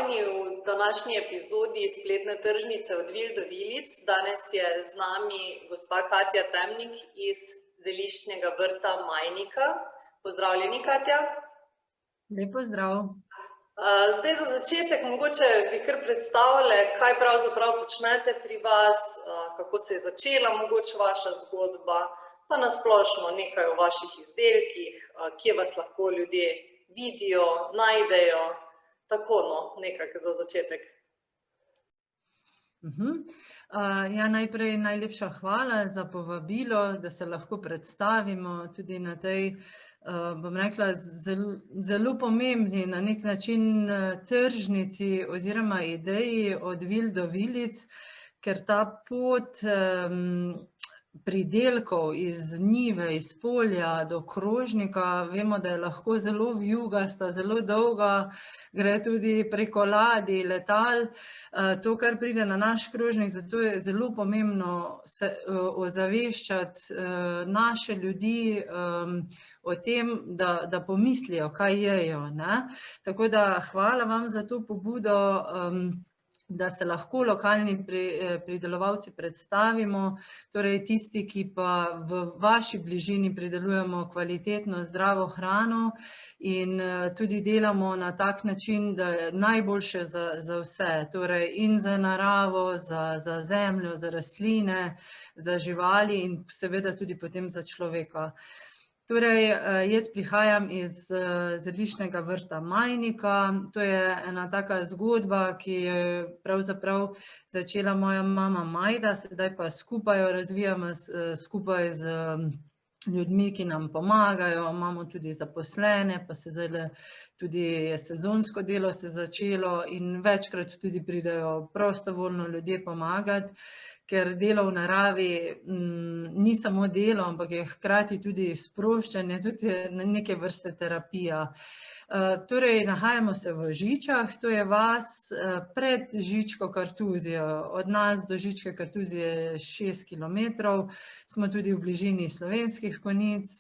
Pozdravljeni v današnji epizodi spletne tržnice Od vil do vilic. Danes je z nami gospa Katja Temnik iz zeliščnega vrta Majnika. Pozdravljeni, Katja. Lep pozdrav. Zdaj za začetek mogoče bi kar predstavili, kaj pravzaprav počnete pri vas, kako se je začela mogoče vaša zgodba, pa na splošno nekaj o vaših izdelkih, kje vas lahko ljudje vidijo, najdejo. Tako, nekako za začetek. Ja, najprej najlepša hvala za povabilo, da se lahko predstavimo tudi na tej, bom rekla, zelo pomembni na nek način tržnici oziroma ideji Od vil do vilic, ker ta pot pridelkov iz njive, iz polja do krožnika, vemo, da je lahko zelo vijugasta, zelo dolga, gre tudi preko ladij, letal. To, kar pride na naš krožnik, zato je zelo pomembno ozaveščati naše ljudi o tem, da pomislijo, kaj jejo, ne. Tako da hvala vam za to pobudo, da se lahko lokalni pridelovalci predstavimo, torej tisti, ki pa v vaši bližini pridelujemo kvalitetno, zdravo hrano in tudi delamo na tak način, da je najboljše za vse, torej in za naravo, za zemljo, za rastline, za živali in seveda tudi potem za človeka. Torej, jaz prihajam iz zeliščnega vrta Majnika, to je ena taka zgodba, ki je pravzaprav začela moja mama Majda, sedaj pa skupaj jo razvijamo skupaj z ljudmi, ki nam pomagajo, imamo tudi zaposlene, pa se zdajle tudi sezonsko delo se začelo in večkrat tudi pridejo prostovoljno ljudje pomagati, ker delo v naravi ni samo delo, ampak je hkrati tudi sproščanje, tudi neke vrste terapija. Torej, nahajamo se v Žičah, to je vas pred Žičko Kartuzijo. Od nas do Žičke Kartuzije je 6 kilometrov, smo tudi v bližini Slovenskih Konjic,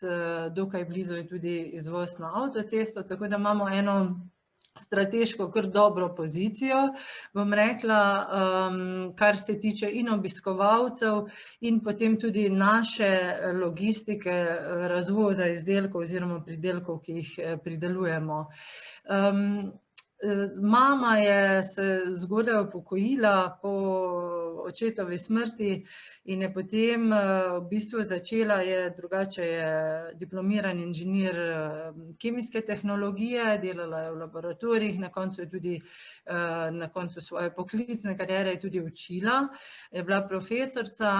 dokaj blizu je tudi izvoz na avtocesto, tako da imamo eno strateško kar dobro pozicijo, bom rekla, kar se tiče in obiskovalcev in potem tudi naše logistike, razvoza izdelkov oziroma pridelkov, ki jih pridelujemo. Mama je se zgodaj upokojila po očetovi smrti in je potem v bistvu začela, drugače je diplomirani inženir kemijske tehnologije, delala je v laboratorijih, na koncu je tudi na koncu svoje poklicne kariere je tudi učila, je bila profesorica,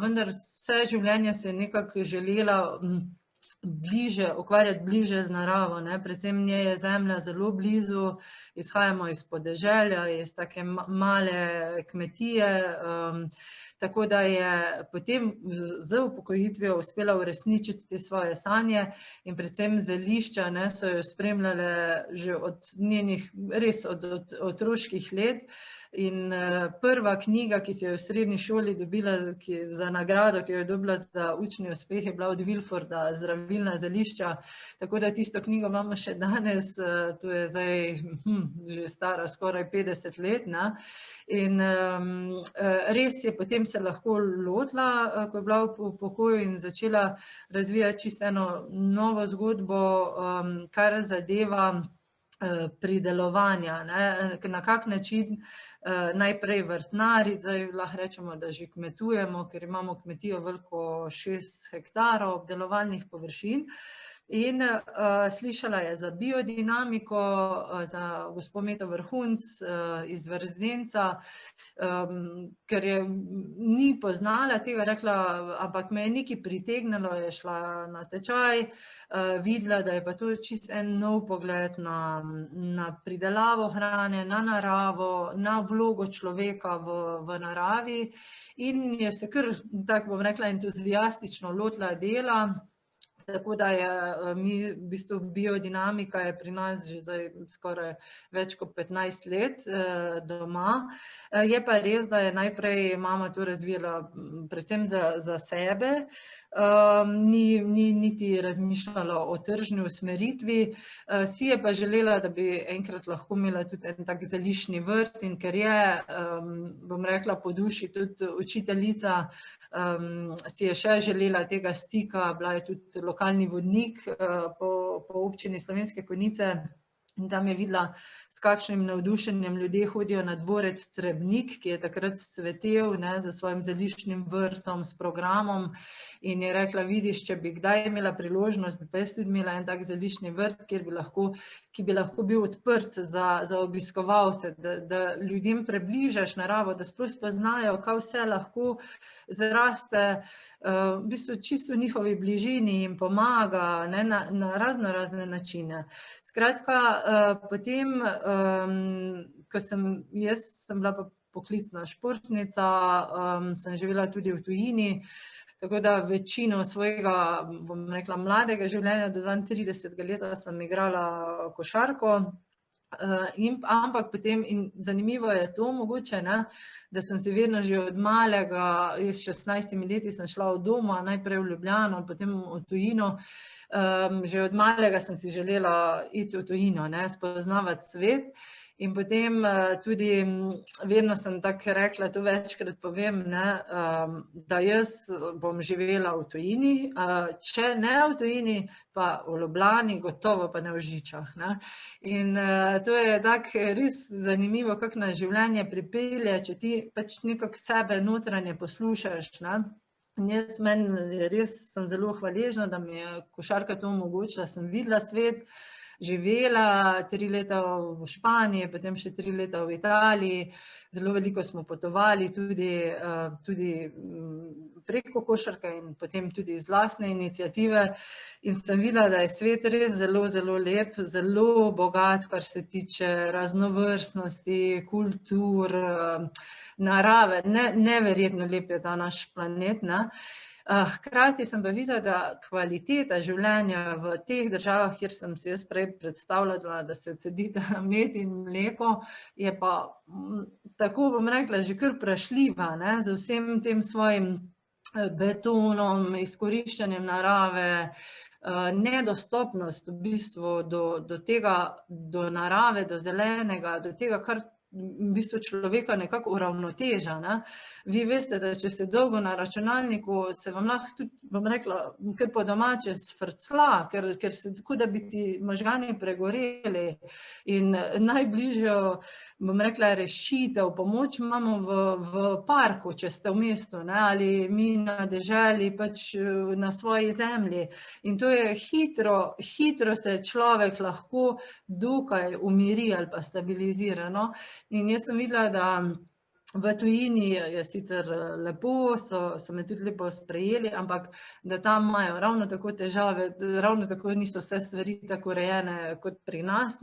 vendar vse življenje se je nekako želela ukvarjati bliže z naravo, ne, predvsem njej je zemlja zelo blizu, izhajamo iz podeželja, iz take male kmetije, tako da je potem z upokojitvijo uspela uresničiti te svoje sanje in predvsem zelišča, ne, so jo spremljale že od njenih, res od otroških let. In prva knjiga, ki si jo v srednji šoli dobila za nagrado, ki jo je dobila za učni uspeh, je bila od Wilforda, Zdravilna zelišča, tako da tisto knjigo imamo še danes, to je zdaj že stara skoraj 50 let, ne. In res je, potem se lahko lotila, ko je bila v pokoju in začela razvijati čisto eno novo zgodbo, kar zadeva pridelovanja, ne, na kak način najprej vrtnariti, zdaj lahko rečemo, da že kmetujemo, ker imamo kmetijo veliko 6 hektarov obdelovalnih površin. In slišala je za biodinamiko, za gospo Meto Vrhunc iz Verzdenca, ker je ni poznala tega, rekla, ampak me je nekaj pritegnilo, je šla na tečaj, videla, da je pa to čisto en nov pogled na pridelavo hrane, na naravo, na vlogo človeka v naravi in je se kar, tako bom rekla, entuziastično lotila dela. Tako da je v bistvu biodinamika je pri nas že zdaj skoraj več kot 15 let doma. Je pa res, da je najprej mama to razvijala predvsem za sebe, ni niti razmišljala o tržni usmeritvi, si je pa želela, da bi enkrat lahko imela tudi en tak zeliščni vrt, in ker je, bom rekla, po duši tudi učiteljica, si je še želela tega stika, bila je tudi lokalni vodnik po občini Slovenske Konjice. In tam je videla, s kakšnim navdušenjem ljudje hodijo na dvorec Trebnik, ki je takrat cvetel, z svojim zeliščnim vrtom, s programom, in je rekla, vidiš, če bi kdaj imela priložnost, bi pa jaz tudi imela en tak zeliščni vrt, ki bi lahko bil odprt za obiskovalce, da ljudem približaš naravo, da sploh spoznajo, kaj vse lahko zraste, v bistvu čisto v njihovi bližini, jim pomaga, na razne načine. Skratka, potem, ko sem bila pa poklicna športnica, sem živela tudi v tujini, tako da večino svojega, bom rekla, mladega življenja do 32. leta sem igrala košarko. Ampak potem, in zanimivo je to mogoče, da sem se vedno že od malega, s 16 leti sem šla od doma, najprej v Ljubljano, potem v tujino. Že od malega sem si želela iti v tujino, spoznavati svet. In potem tudi vedno sem tako rekla, to večkrat povem, da jaz bom živela v tujini, če ne v tujini, pa v Ljubljani, gotovo pa ne v Žičah. In to je tako res zanimivo, kako nas življenje pripelje, če ti pač nekako sebe notranje poslušaš. In res sem zelo hvaležna, da mi je košarka to omogočila, sem videla svet, živela 3 leta v Španiji, potem še 3 leta v Italiji, zelo veliko smo potovali, tudi preko košarke in potem tudi iz lastne iniciative, in sem videla, da je svet res zelo, zelo lep, zelo bogat, kar se tiče raznovrstnosti, kultur, narave, neverjetno lep je ta naš planet, Hkrati sem pa videla, da kvaliteta življenja v teh državah, kjer sem si jaz prej predstavljala, da se cedita med in mleko, je pa tako, bom rekla, že kar vprašljiva, z vsem tem svojim betonom, izkoriščanjem narave, nedostopnost v bistvu do tega, do narave, do zelenega, do tega, kar v bistvu človeka nekako uravnoteža. Vi veste, da če ste dolgo na računalniku, se vam lahko tudi, bom rekla, kar po domače sfrcla, ker se tako, da bi ti možgani pregoreli. In najbližjo, bom rekla, rešitev, pomoč imamo v parku, če ste v mestu, ali mi na deželi, pač na svoji zemlji. In to je hitro se človek lahko dokaj umiri ali pa stabilizira. In jaz sem videla, da v tujini je sicer lepo, so me tudi lepo sprejeli, ampak da tam imajo ravno tako težave, ravno tako niso vse stvari tako urejene kot pri nas.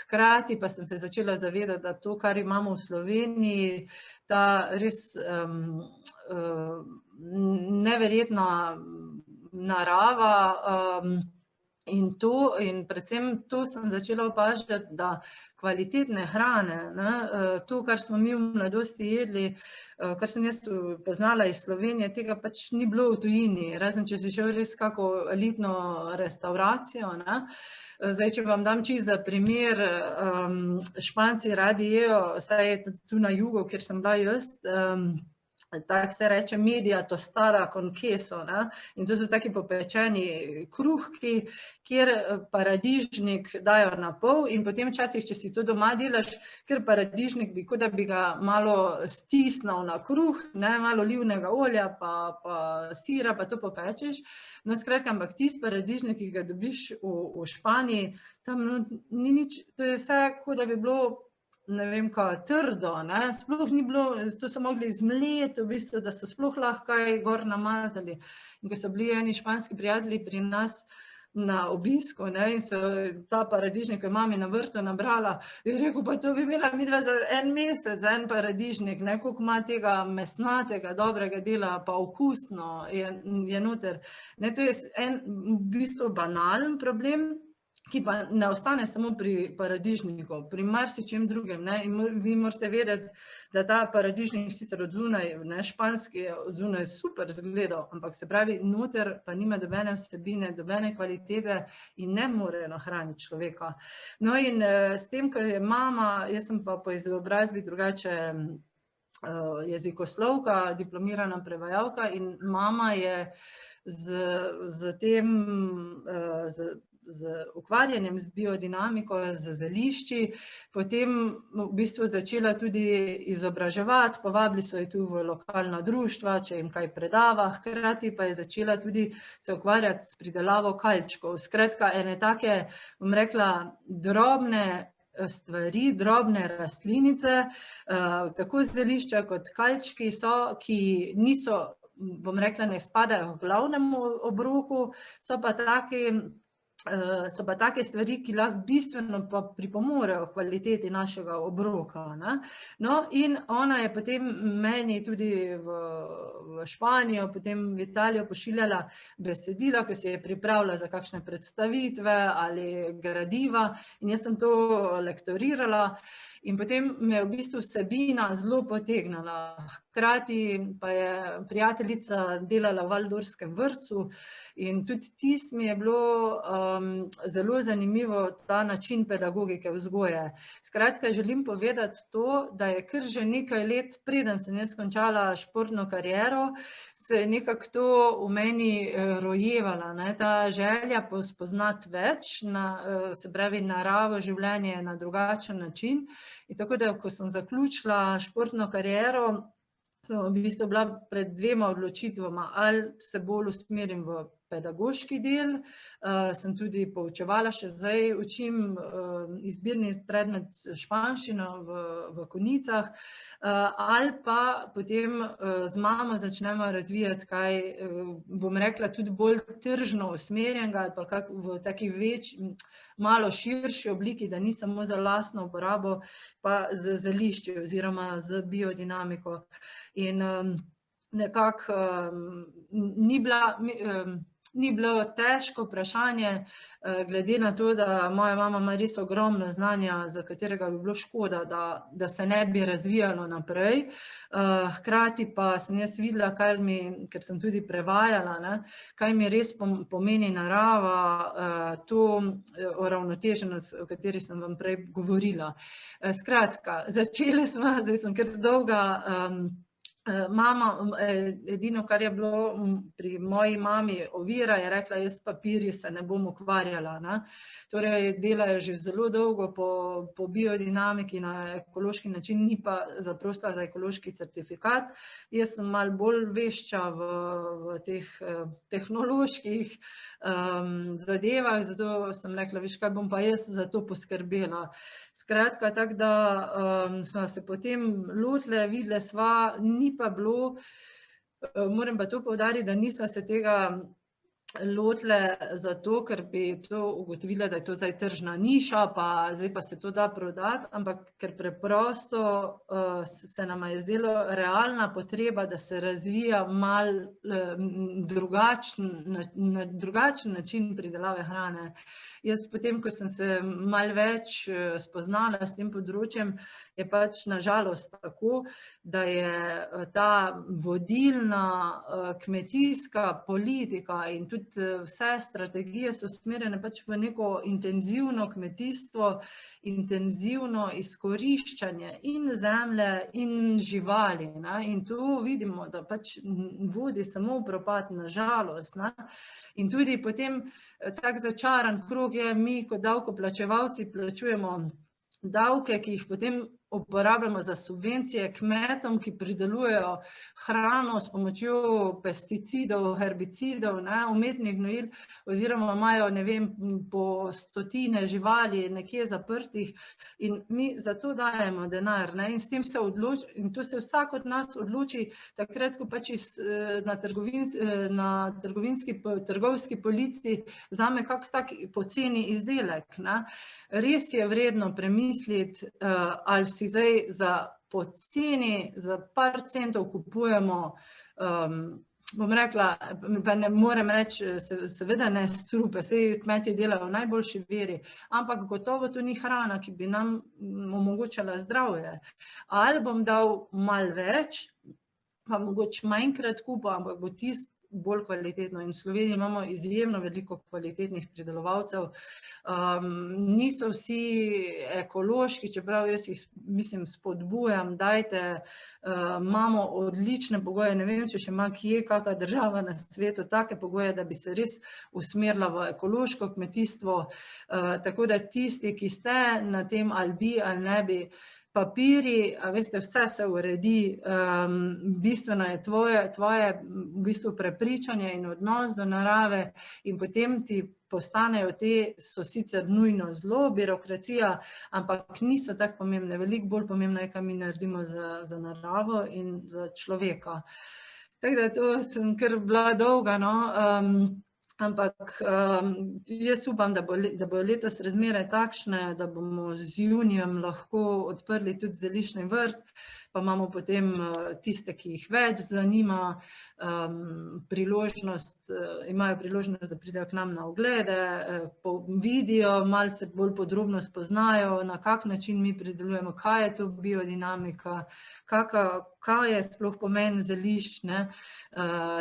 Hkrati pa sem se začela zavedati, da to, kar imamo v Sloveniji, ta res neverjetna narava, in predvsem to sem začela opažati, da kvalitetne hrane, to, kar smo mi v mladosti jedli, kar sem jaz poznala iz Slovenije, tega pač ni bilo v tujini, razen če si šel res kako elitno restauracijo. Zdaj, če vam dam čisto za primer, Španci radi jejo, saj je tu na jugu, kjer sem bila jaz, tako se reče media tostada con queso, in to so taki popečeni kruhki, kjer paradižnik dajo na pol, in potem včasih, če si to doma delaš, ker paradižnik bi, kot da bi ga malo stisnil na kruh, malo olivnega olja pa sira, pa to popečeš. No, skratka, ampak tisti paradižnik, ki ga dobiš v Španiji, tam ni nič, to je vse, kot da bi bilo, ne vem kaj, trdo, sploh ni bilo, to so mogli zmleti, v bistvu, da so sploh lahko kaj gor namazali. In ko so bili eni španski prijatelji pri nas na obisku, in so ta paradižnik, ko je mami na vrtu nabrala, je rekel, pa to bi imela midva za en mesec, za en paradižnik, koliko ima tega mesnatega, dobrega dela, pa okusno je noter. To je en v bistvu banalen problem, ki pa ne ostane samo pri paradižniku, pri marsičem drugem, ne, in vi morate vedeti, da ta paradižnik sicer od zunaj, ne, španski je od zunaj super izgledal, ampak se pravi, noter pa nima nobene vsebine, nobene kvalitete in ne more nahraniti človeka. No, in s tem, ko je mama, jaz sem pa po izobrazbi drugače jezikoslovka, diplomirana prevajalka in mama je z ukvarjanjem z biodinamiko, z zelišči, potem v bistvu začela tudi izobraževati, povabili so jo tu v lokalna društva, če jim kaj predava, hkrati pa je začela tudi se ukvarjati s pridelavo kalčkov. Skratka, ene take, bom rekla, drobne stvari, drobne rastlinice, tako zelišča kot kalčki so, ki niso, bom rekla, ne spadajo k glavnemu obroku, so pa take stvari, ki lahko bistveno pa pripomorejo kvaliteti našega obroka, ne. No, in ona je potem meni tudi v Španijo, potem v Italijo pošiljala besedila, ko se je pripravila za kakšne predstavitve ali gradiva in jaz sem to lektorirala in potem me je v bistvu vsebina zelo potegnila. Hkrati pa je prijateljica delala v Valdorskem vrtcu in tudi tisto mi je bilo zelo zanimivo, ta način pedagogike vzgoje. Skratka, želim povedati to, da je kar že nekaj let, preden sem jaz končala športno kariero, se je nekako to v meni rojevala, ne, ta želja spoznati več, se pravi naravo, življenje na drugačen način. In tako da, ko sem zaključila športno kariero, sem v bistvu bila pred dvema odločitvama, ali se bolj usmerim v pedagoški del, sem tudi poučevala, še zdaj učim izbirni predmet španščino v Konjicah, ali pa potem z mamo začnemo razvijati kaj, bom rekla, tudi bolj tržno usmerjenega ali pa v taki malo širši obliki, da ni samo za lastno uporabo, pa z zelišči oziroma z biodinamiko. In nekako ni bilo težko vprašanje, glede na to, da moja mama ima res ogromno znanja, za katerega bi bilo škoda, da se ne bi razvijalo naprej. Hkrati pa sem jaz videla, ker sem tudi prevajala, ne, kaj mi res pomeni narava, to uravnoteženost, o kateri sem vam prej govorila. Skratka, začeli smo, zdaj sem kar dolga. Mama, edino, kar je bilo pri moji mami ovira, je rekla, jaz s papirji se ne bom ukvarjala, ne. Torej, delajo že zelo dolgo po biodinamiki na ekološki način, ni pa zaprosila za ekološki certifikat. Jaz sem malo bolj vešča v teh tehnoloških zadevah, zato sem rekla, veš kaj, bom pa jaz za to poskrbela. Skratka, tako da sva se potem lotile, videle sva, ni pa bilo, moram pa to poudariti, da nisva se tega lotile zato, ker bi to ugotovila, da je to zdaj tržna niša, pa zdaj pa se to da prodati, ampak ker preprosto se nama je zdelo realna potreba, da se razvija malo drugačen način pridelave hrane. Jaz potem, ko sem se malo več spoznala s tem področjem, je pač na žalost tako, da je ta vodilna kmetijska politika in tudi vse strategije so usmerjene pač v neko intenzivno kmetijstvo, intenzivno izkoriščanje in zemlje in živali, ne. In tu vidimo, da pač vodi samo v propad, na žalost, ne. In tudi potem tak začaran krog je, mi kot davkoplačevalci plačujemo davke, ki jih potem uporabljamo za subvencije kmetom, ki pridelujejo hrano s pomočjo pesticidov, herbicidov, ne, umetnih gnojil, oziroma imajo, ne vem, po stotine živali nekje zaprtih in mi za to dajemo denar, ne, in s tem se in to se vsak od nas odloči takrat, ko pač na trgovski polici vzame kak tak poceni izdelek, ne. Res je vredno premisliti, ali si zdaj za poceni, za par centov kupujemo bom rekla, pa ne morem reči, seveda ne strupe, saj kmetje delajo v najboljši veri, ampak gotovo to ni hrana, ki bi nam omogočala zdravje. Ali bom dal malo več, pa mogoče manjkrat kupil, ampak bo tisto bolj kvalitetno. In v Sloveniji imamo izjemno veliko kvalitetnih pridelovalcev. Niso vsi ekološki, čeprav jaz jih mislim spodbujam, dajte, imamo odlične pogoje, ne vem, če še ima kje kakšna država na svetu take pogoje, da bi se res usmerila v ekološko kmetijstvo, tako da tisti, ki ste na tem ali bi ali ne bi, papiri, a veste, vse se uredi, bistveno je tvoje v bistvu prepričanje in odnos do narave in potem ti postanejo te, so sicer nujno zelo birokracija, ampak niso tako pomembne. Veliko bolj pomembno je, kaj mi naredimo za naravo in za človeka. Tako da to sem kar bila dolga, no. Ampak jaz upam, da bo letos razmere takšne, da bomo z junijem lahko odprli tudi zeliščni vrt, pa imamo potem tiste, ki jih več zanima, imajo priložnost, da pridejo k nam na oglede, vidijo, malce bolj podrobno spoznajo, na kak način mi pridelujemo, kaj je to biodinamika, kaj je sploh pomen zelišč,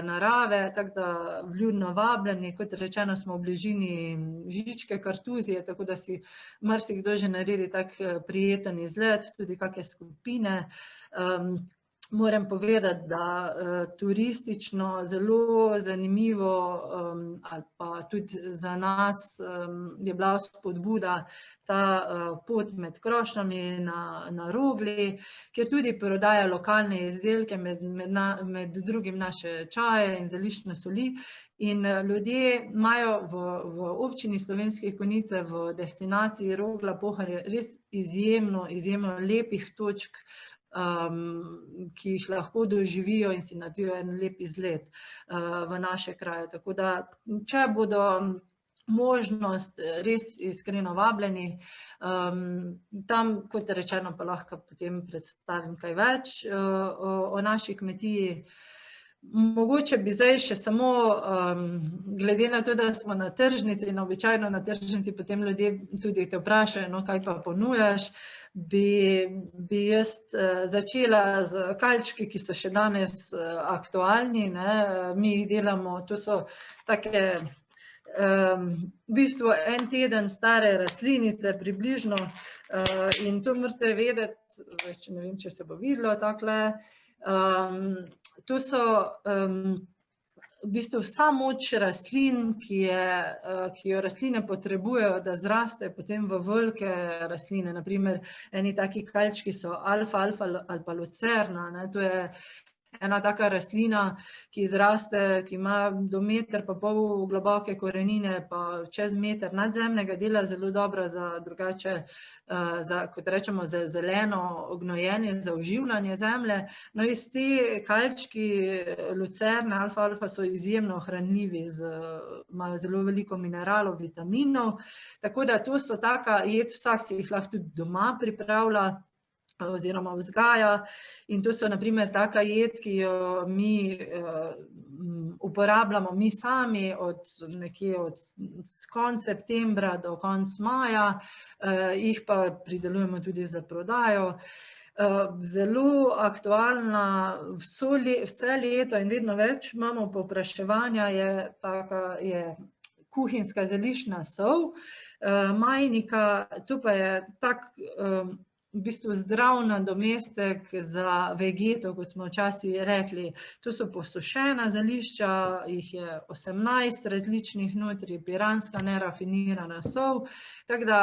narave, tako da vljudno vabljeni, kot rečeno, smo v bližini Žičke, Kartuzije, tako da si marsikdo že naredi tak prijeten izlet, tudi kakšne skupine. Moram povedati, da turistično zelo zanimivo ali pa tudi za nas je bila spodbuda ta pot med krošnjami na Rogli, kjer tudi prodaja lokalne izdelke, med drugim naše čaje in zeliščne soli. In ljudje imajo v občini Slovenske Konjice v destinaciji Rogla - Pohorje res izjemno lepih točk, ki jih lahko doživijo in si naredijo en lep izlet v naše kraje. Tako da, če bodo možnost, res iskreno vabljeni. Tam, kot rečeno, pa lahko potem predstavim kaj več o naši kmetiji. Mogoče bi zdaj še samo, glede na to, da smo na tržnici in običajno na tržnici potem ljudje tudi te vprašajo, no, kaj pa ponujaš, bi jaz začela z kalčki, ki so še danes aktualni, mi jih delamo, to so take v bistvu en teden stare rastlinice približno in to morate vedeti, ne vem, če se bo videlo takole, to so v bistvu vsa moč rastlin, ki jo rastline potrebujejo, da zrastejo potem v velike rastline. Na primer, eni taki kalčki so alfa-alfa ali pa lucerna, to je ena taka rastlina, ki zraste, ki ima do 1,5 metra globoke korenine, pa čez meter nadzemnega dela, zelo dobra za drugače, kot rečemo, za zeleno gnojenje, za oživljanje zemlje. No, iz te kalčki lucerne, alfa-alfa, so izjemno hranljivi, imajo zelo veliko mineralov, vitaminov, tako da to so taka jed, vsak si jih lahko tudi doma pripravlja oziroma vzgaja. In to so na primer taka jed, ki jo mi uporabljamo mi sami nekje od konca septembra do konca maja, jih pa pridelujemo tudi za prodajo. Zelo aktualna vse leto in vedno več imamo povpraševanja, je kuhinjska zeliščna sol, majnika, to pa je tak v bistvu zdrav nadomestek za vegeto, kot smo včasih rekli. To so posušena zelišča, jih je 18 različnih notri, piranska nerafinirana sol, tako da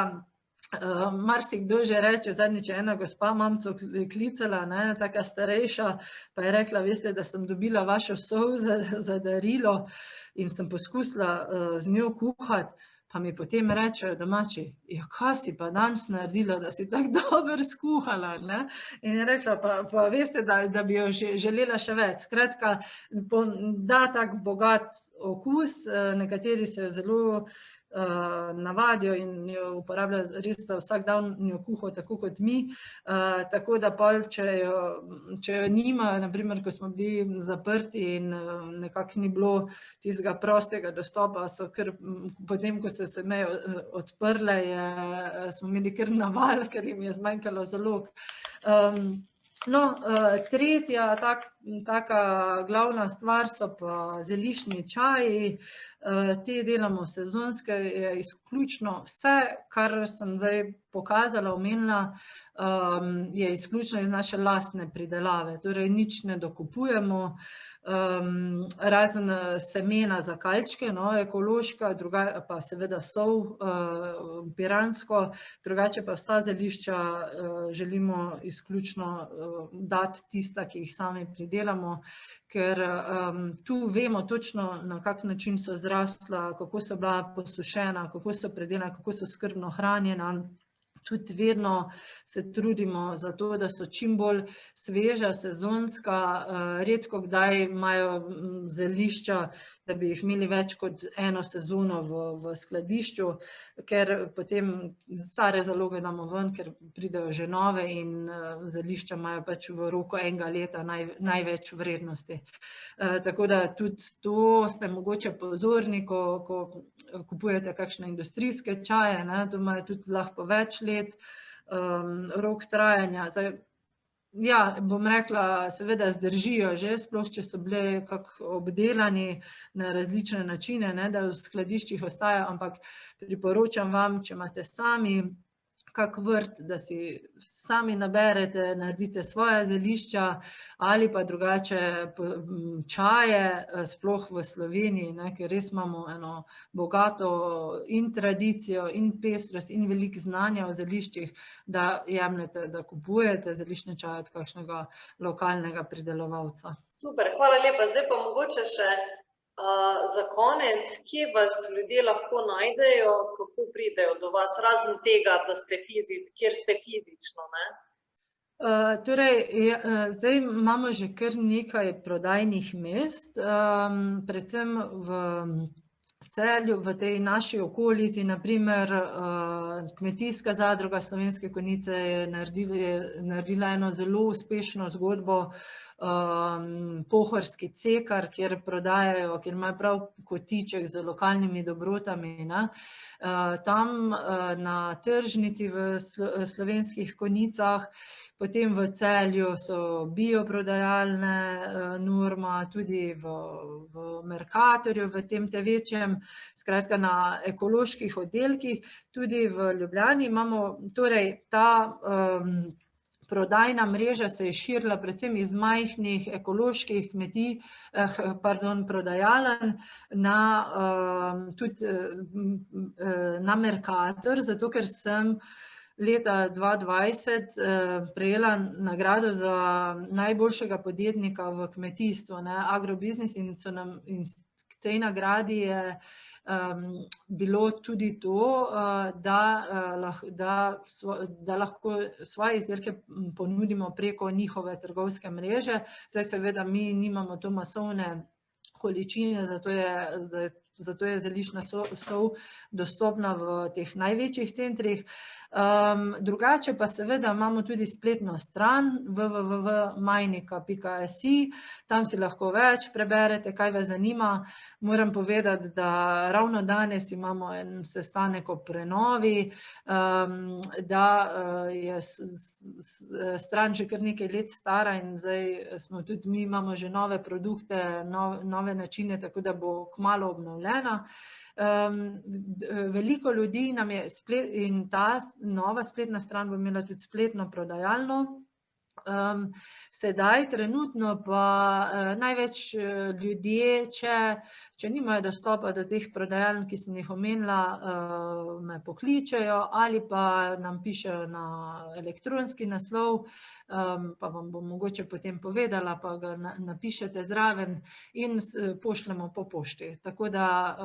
marsikdo že reče, zadnjič je ena gospa mamico klicala, taka starejša, pa je rekla, veste, da sem dobila vašo sol za darilo in sem poskusila z njo kuhati. Pa mi potem rečejo domači, ja, kaj si pa danes naredila, da si tako dobro skuhala, In je rekla, pa veste, da bi jo želela še več. Skratka, da tak bogat okus, nekateri se jo zelo navadijo in jo uporabljajo res za vsakdanjo kuho, tako kot mi, tako da pol, če jo nimajo, na primer, ko smo bili zaprti in nekako ni bilo tistega prostega dostopa, so kar potem, ko so se meje odprle, smo imeli kar naval, ker jim je zmanjkalo zalog. No, tretja taka glavna stvar so pa zeliščni čaji. Te delamo sezonske, je izključno vse, kar sem zdaj pokazala, omenila, je izključno iz naše lastne pridelave, torej nič ne dokupujemo, razen semena za kalčke, no, ekološka, pa seveda sol, piransko, drugače pa vsa zelišča želimo izključno dati tista, ki jih sami pridelamo, ker tu vemo točno, na kak način so zrasla, kako so bila posušena, kako so predelana, kako so skrbno hranjena. Tudi vedno se trudimo za to, da so čim bolj sveža, sezonska, redko kdaj imajo zelišča, da bi jih imeli več kot eno sezono v skladišču, ker potem stare zaloge damo ven, ker pridejo že nove in zelišča imajo pač v roku enega leta največ vrednosti. Tako da tudi to ste mogoče pozorni, ko kupujete kakšne industrijske čaje, to imajo tudi lahko več let, rok trajanja. Zdaj, ja, bom rekla, seveda zdržijo že, sploh če so bili kako obdelani na različne načine, da v skladiščih ostajajo, ampak priporočam vam, če imate sami kak vrt, da si sami naberete, naredite svoja zelišča ali pa drugače čaje, sploh v Sloveniji, ker res imamo eno bogato in tradicijo in pestrost in veliko znanja o zeliščih, da jemljete, da kupujete zeliščne čaje od kakšnega lokalnega pridelovalca. Super, hvala lepa. Zdaj pa mogoče še za konec, kje vas ljudje lahko najdejo, kako pridejo do vas, razen tega, da ste kjer ste fizično, ne? Torej, zdaj imamo že kar nekaj prodajnih mest, predvsem v Celju, v tej naši okolici, na primer Kmetijska zadruga Slovenske Konjice je naredila eno zelo uspešno zgodbo, Pohorski cekar, kjer prodajajo, kjer imajo prav kotiček z lokalnimi dobrotami, tam na tržnici v Slovenskih Konjicah, potem v Celju so bioprodajalne Nurma, tudi v Mercatorju, v tem večjem, skratka na ekoloških oddelkih, tudi v Ljubljani imamo, torej ta prodajna mreža se je širila predvsem iz majhnih ekoloških kmetij, prodajaln tudi na Mercator, zato ker sem leta 2020 prejela nagrado za najboljšega podjetnika v kmetijstvu, Agrobiznis, in k tej nagradi je bilo tudi to, da lahko svoje izdelke ponudimo preko njihove trgovske mreže. Zdaj seveda mi nimamo to masovne količine, zato je zeliščna sol dostopna v teh največjih centrih. Drugače pa seveda imamo tudi spletno stran www.majnika.si, tam si lahko več preberete, kaj vas zanima. Moram povedati, da ravno danes imamo en sestanek o prenovi, da je stran že kar nekaj let stara in zdaj smo tudi mi, imamo že nove produkte, nove načine, tako da bo kmalu obnovljena. Veliko ljudi nam je in ta nova spletna stran bo imela tudi spletno prodajalno. Sedaj trenutno pa največ ljudje, če nimajo dostopa do teh prodajaln, ki sem jih omenila, me pokličejo ali pa nam pišejo na elektronski naslov, pa vam bom mogoče potem povedala, pa ga napišete zraven in pošljemo po pošti. Tako da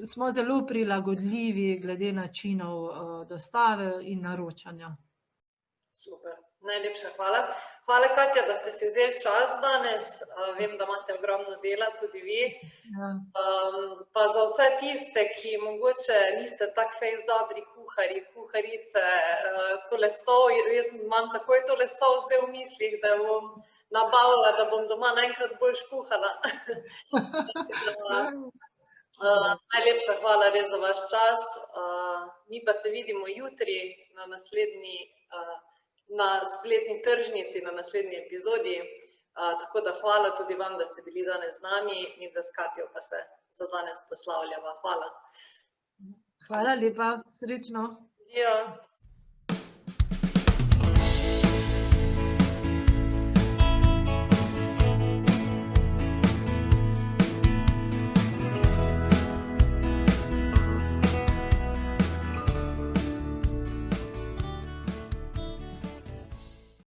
smo zelo prilagodljivi glede načinov dostave in naročanja. Super. Najlepša hvala. Hvala, Katja, da ste si vzeli čas danes. Vem, da imate ogromno dela, tudi vi. Ja. Pa za vse tiste, ki mogoče niste tak fejst dobri kuharji, kuharice, tole sol, jaz imam takoj tole sol zdaj v mislih, da bom nabavila, da bom doma naenkrat boljš kuhala. Najlepša hvala res za vaš čas. Mi pa se vidimo jutri na spletni tržnici, na naslednji epizodi. Tako da hvala tudi vam, da ste bili danes z nami. Midva s Katjo pa se za danes poslavljava. Hvala. Hvala lepa, srečno. Ja.